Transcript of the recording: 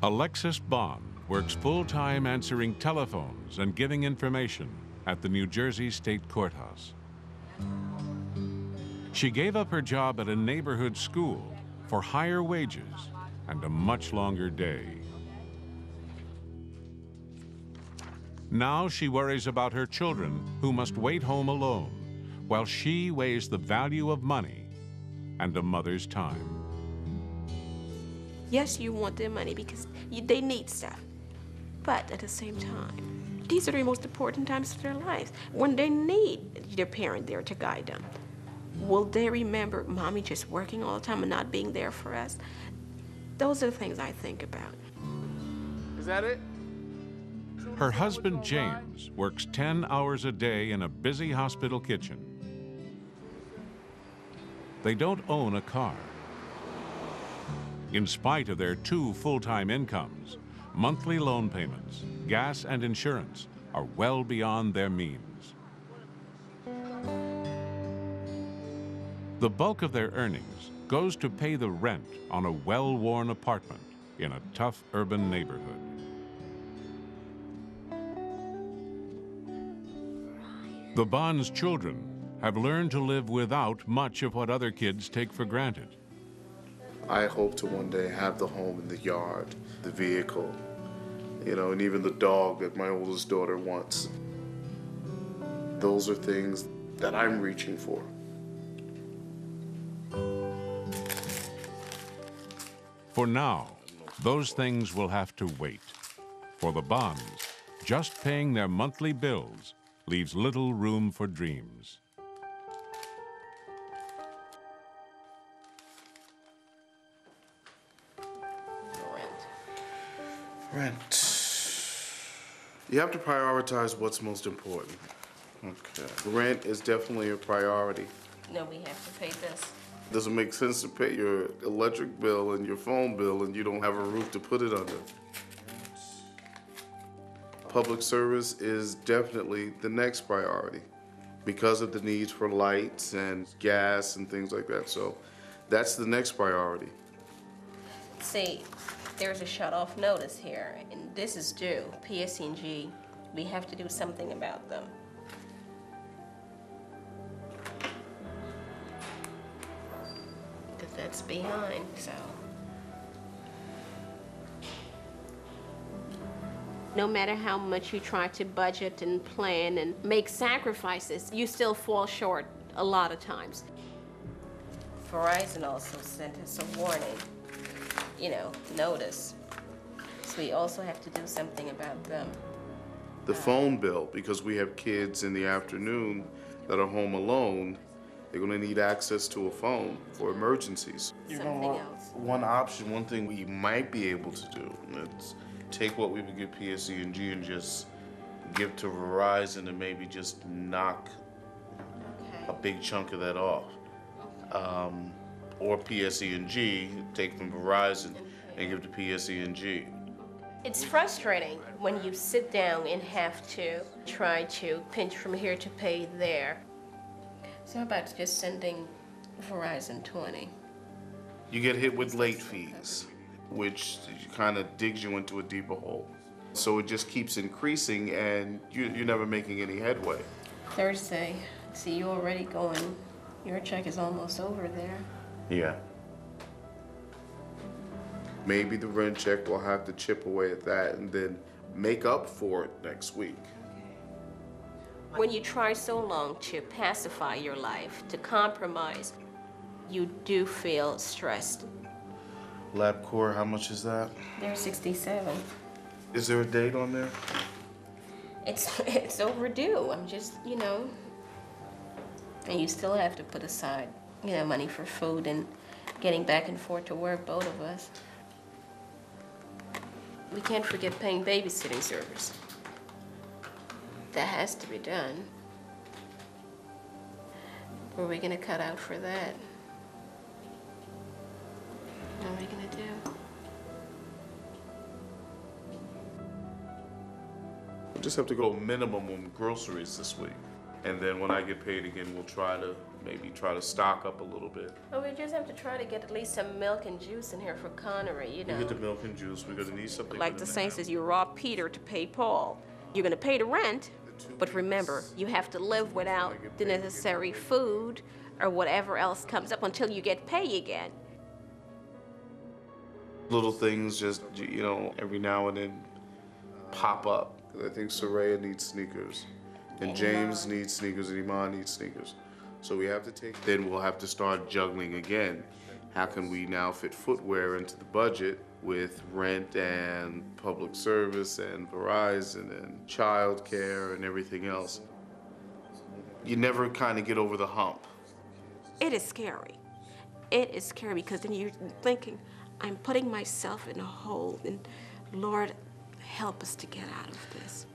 Alexis Bond works full-time answering telephones and giving information at the New Jersey State Courthouse. She gave up her job at a neighborhood school for higher wages and a much longer day. Now she worries about her children who must wait home alone while she weighs the value of money and a mother's time. Yes, you want their money because they need stuff. But at the same time, these are the most important times of their lives when they need their parent there to guide them. Will they remember mommy just working all the time and not being there for us? Those are the things I think about. Is that it? Her husband, James, works 10 hours a day in a busy hospital kitchen. They don't own a car. In spite of their 2 full-time incomes, monthly loan payments, gas and insurance are well beyond their means. The bulk of their earnings goes to pay the rent on a well-worn apartment in a tough urban neighborhood. The Bonds' children have learned to live without much of what other kids take for granted. I hope to one day have the home and the yard, the vehicle, you know, and even the dog that my oldest daughter wants. Those are things that I'm reaching for. For now, those things will have to wait. For the Bonds, just paying their monthly bills leaves little room for dreams. Rent. You have to prioritize what's most important. Okay. Rent is definitely a priority. No, we have to pay this. Doesn't make sense to pay your electric bill and your phone bill and you don't have a roof to put it under. Public service is definitely the next priority because of the needs for lights and gas and things like that. So that's the next priority. See, there's a shut-off notice here, and this is due. PSE&G, we have to do something about them. Because that's behind, so. No matter how much you try to budget and plan and make sacrifices, you still fall short a lot of times. Verizon also sent us a warning, you know, notice. So we also have to do something about them. The phone bill, because we have kids in the afternoon that are home alone, they're gonna need access to a phone for emergencies. Something else. One option, one thing we might be able to do, is take what we would give PSE&G and just give to Verizon and maybe just knock a big chunk of that off. Or PSE&G, take from Verizon and give to PSE&G. It's frustrating when you sit down and have to try to pinch from here to pay there. So how about just sending Verizon 20? You get hit with late fees, which kind of digs you into a deeper hole. So it just keeps increasing and you're never making any headway. Thursday, see you already going. Your check is almost over there. Yeah. Maybe the rent check will have to chip away at that and then make up for it next week. When you try so long to pacify your life, to compromise, you do feel stressed. LabCorp, how much is that? They're 67. Is there a date on there? It's overdue. I'm just, you know, and you still have to put aside, you know, money for food and getting back and forth to work, both of us. We can't forget paying babysitting service. That has to be done. What are we gonna cut out for that? What are we gonna do? We just have to go minimum on groceries this week. And then when I get paid again, we'll try to maybe try to stock up a little bit. Well, we just have to try to get at least some milk and juice in here for Connery, you know. We get the milk and juice. We're gonna need something. Like the saying says, you rob Peter to pay Paul. You're gonna pay the rent, but remember, you have to live without the necessary food or whatever else comes up until you get pay again. Little things just, you know, every now and then pop up. I think Soraya needs sneakers, and James needs sneakers, and Iman needs sneakers. So we have to take, then we'll have to start juggling again. How can we now fit footwear into the budget with rent and public service and Verizon and childcare and everything else? You never kind of get over the hump. It is scary. It is scary because then you're thinking, I'm putting myself in a hole, and Lord, help us to get out of this.